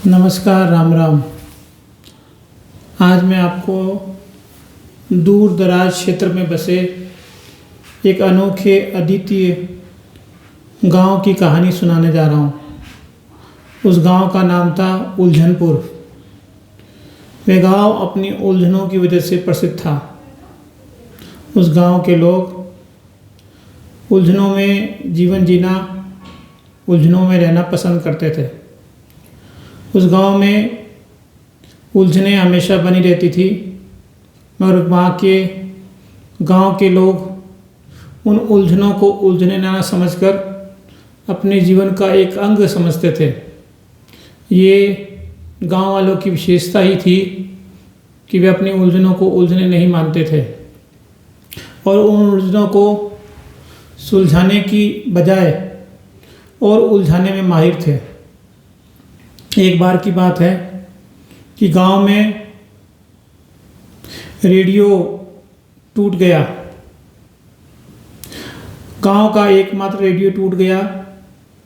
नमस्कार, राम राम। आज मैं आपको दूर दराज क्षेत्र में बसे एक अनोखे अद्वितीय गांव की कहानी सुनाने जा रहा हूं। उस गांव का नाम था उलझनपुर। वह गांव अपनी उलझनों की वजह से प्रसिद्ध था। उस गांव के लोग उलझनों में जीवन जीना, उलझनों में रहना पसंद करते थे। उस गांव में उलझनें हमेशा बनी रहती थी, मगर वहाँ के गांव के लोग उन उलझनों को उलझने ना समझकर अपने जीवन का एक अंग समझते थे। ये गांव वालों की विशेषता ही थी कि वे अपनी उलझनों को उलझने नहीं मानते थे और उन उलझनों को सुलझाने की बजाय और उलझाने में माहिर थे। एक बार की बात है कि गांव में रेडियो टूट गया। गांव का एकमात्र रेडियो टूट गया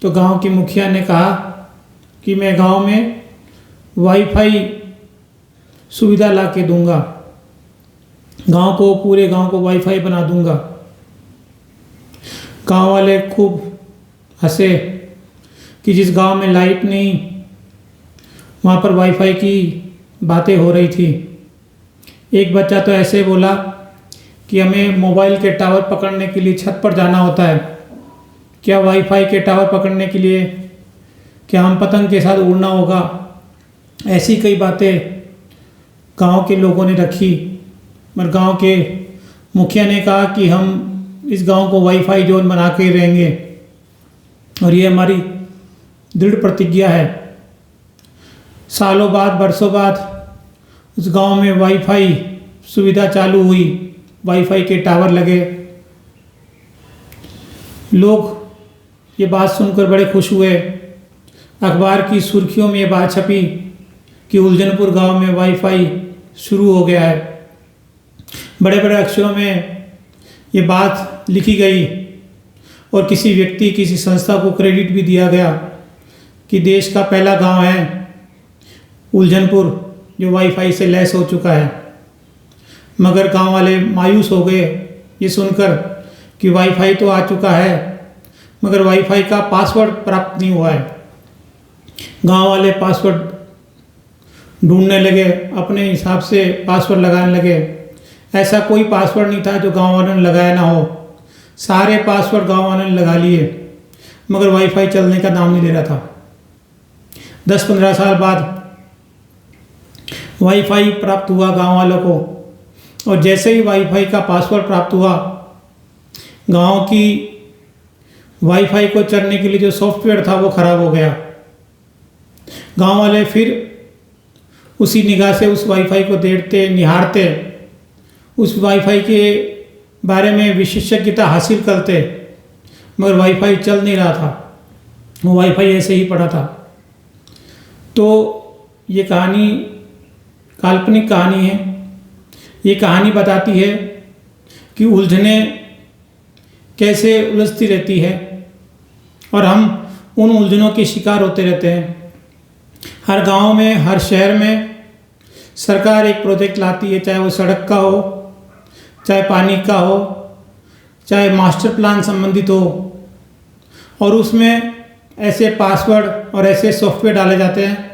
तो गांव के मुखिया ने कहा कि मैं गांव में वाईफाई सुविधा ला के दूंगा, पूरे गांव को वाईफाई बना दूंगा। गांव वाले खूब हंसे कि जिस गांव में लाइट नहीं, वहाँ पर वाईफाई की बातें हो रही थी। एक बच्चा तो ऐसे बोला कि हमें मोबाइल के टावर पकड़ने के लिए छत पर जाना होता है, क्या वाईफाई के टावर पकड़ने के लिए क्या हम पतंग के साथ उड़ना होगा। ऐसी कई बातें गांव के लोगों ने रखी, मगर गांव के मुखिया ने कहा कि हम इस गांव को वाईफाई जोन बना के रहेंगे और ये हमारी दृढ़ प्रतिज्ञा है। सालों बाद, बरसों बाद उस गांव में वाईफाई सुविधा चालू हुई, वाईफाई के टावर लगे। लोग ये बात सुनकर बड़े खुश हुए। अखबार की सुर्खियों में ये बात छपी कि उलझनपुर गांव में वाईफाई शुरू हो गया है। बड़े बड़े अक्षरों में ये बात लिखी गई और किसी व्यक्ति, किसी संस्था को क्रेडिट भी दिया गया कि देश का पहला गांव है उलझनपुर जो वाईफाई से लैस हो चुका है। मगर गांव वाले मायूस हो गए ये सुनकर कि वाईफाई तो आ चुका है, मगर वाईफाई का पासवर्ड प्राप्त नहीं हुआ है। गांव वाले पासवर्ड ढूंढने लगे, अपने हिसाब से पासवर्ड लगाने लगे। ऐसा कोई पासवर्ड नहीं था जो गांव वालों ने लगाया ना हो। सारे पासवर्ड गांव वालों ने लगा लिए, मगर वाईफाई चलने का नाम नहीं ले रहा था। 10-15 साल बाद वाईफाई प्राप्त हुआ गांव वालों को, और जैसे ही वाईफाई का पासवर्ड प्राप्त हुआ, गांव की वाईफाई को चलने के लिए जो सॉफ्टवेयर था वो खराब हो गया। गांव वाले फिर उसी निगाह से उस वाईफाई को देखते, निहारते, उस वाईफाई के बारे में विशेषज्ञता हासिल करते, मगर वाईफाई चल नहीं रहा था, वो वाईफाई ऐसे ही पड़ा था। तो ये कहानी काल्पनिक कहानी है। ये कहानी बताती है कि उलझनें कैसे उलझती रहती है और हम उन उलझनों के शिकार होते रहते हैं। हर गांव में, हर शहर में सरकार एक प्रोजेक्ट लाती है, चाहे वो सड़क का हो, चाहे पानी का हो, चाहे मास्टर प्लान संबंधित हो, और उसमें ऐसे पासवर्ड और ऐसे सॉफ्टवेयर डाले जाते हैं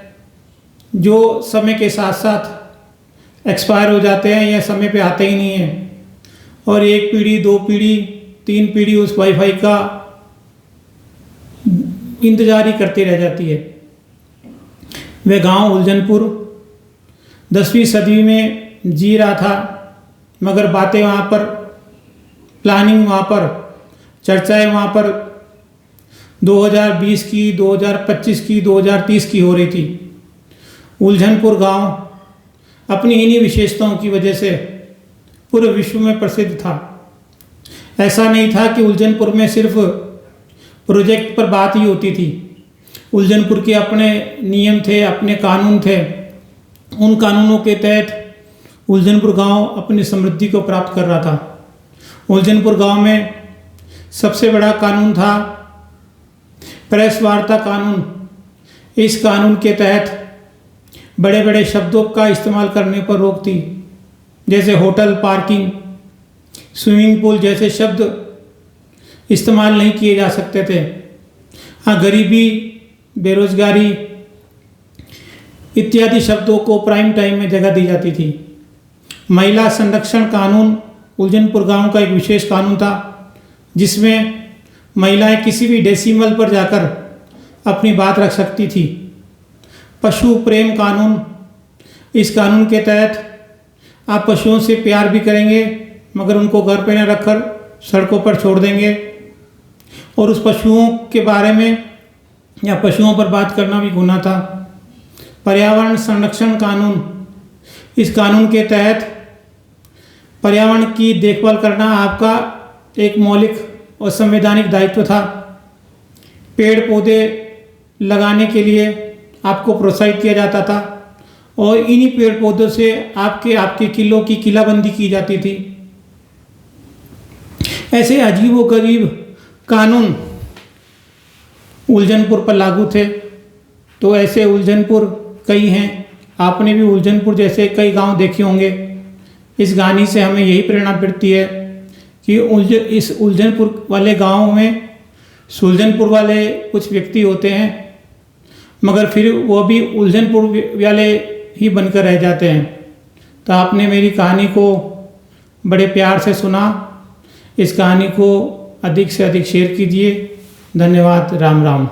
जो समय के साथ साथ एक्सपायर हो जाते हैं या समय पे आते ही नहीं हैं, और 1 पीढ़ी, 2 पीढ़ी, 3 पीढ़ी उस वाईफाई का इंतजार ही करती रह जाती है। वह गांव उलझनपुर 10वीं सदी में जी रहा था, मगर बातें वहाँ पर, प्लानिंग वहाँ पर, चर्चाएं वहाँ पर 2020 की, 2025 की, 2030 की हो रही थी। उलझनपुर गांव अपनी इन्हीं विशेषताओं की वजह से पूरे विश्व में प्रसिद्ध था। ऐसा नहीं था कि उलझनपुर में सिर्फ प्रोजेक्ट पर बात ही होती थी। उलझनपुर के अपने नियम थे, अपने कानून थे। उन कानूनों के तहत उलझनपुर गांव अपनी समृद्धि को प्राप्त कर रहा था। उलझनपुर गांव में सबसे बड़ा कानून था प्रेस वार्ता कानून। इस कानून के तहत बड़े बड़े शब्दों का इस्तेमाल करने पर रोक थी, जैसे होटल, पार्किंग, स्विमिंग पूल जैसे शब्द इस्तेमाल नहीं किए जा सकते थे। हाँ, गरीबी, बेरोजगारी इत्यादि शब्दों को प्राइम टाइम में जगह दी जाती थी। महिला संरक्षण कानून उलझनपुर गांव का एक विशेष कानून था, जिसमें महिलाएं किसी भी डेसिमल पर जाकर अपनी बात रख सकती थी। पशु प्रेम कानून, इस कानून के तहत आप पशुओं से प्यार भी करेंगे मगर उनको घर पे न रखकर सड़कों पर छोड़ देंगे, और उस पशुओं के बारे में या पशुओं पर बात करना भी गुनाह था। पर्यावरण संरक्षण कानून, इस कानून के तहत पर्यावरण की देखभाल करना आपका एक मौलिक और संवैधानिक दायित्व था। पेड़ पौधे लगाने के लिए आपको प्रोत्साहित किया जाता था और इन्हीं पेड़ पौधों से आपके किलों की किलाबंदी की जाती थी। ऐसे अजीबोगरीब कानून उलझनपुर पर लागू थे। तो ऐसे उलझनपुर कई हैं, आपने भी उलझनपुर जैसे कई गांव देखे होंगे। इस कहानी से हमें यही प्रेरणा मिलती है कि इस उलझनपुर वाले गांव में सुलझनपुर वाले कुछ व्यक्ति होते हैं, मगर फिर वो भी उलझनपुर वाले ही बनकर रह जाते हैं। तो आपने मेरी कहानी को बड़े प्यार से सुना। इस कहानी को अधिक से अधिक शेयर कीजिए। धन्यवाद। राम राम।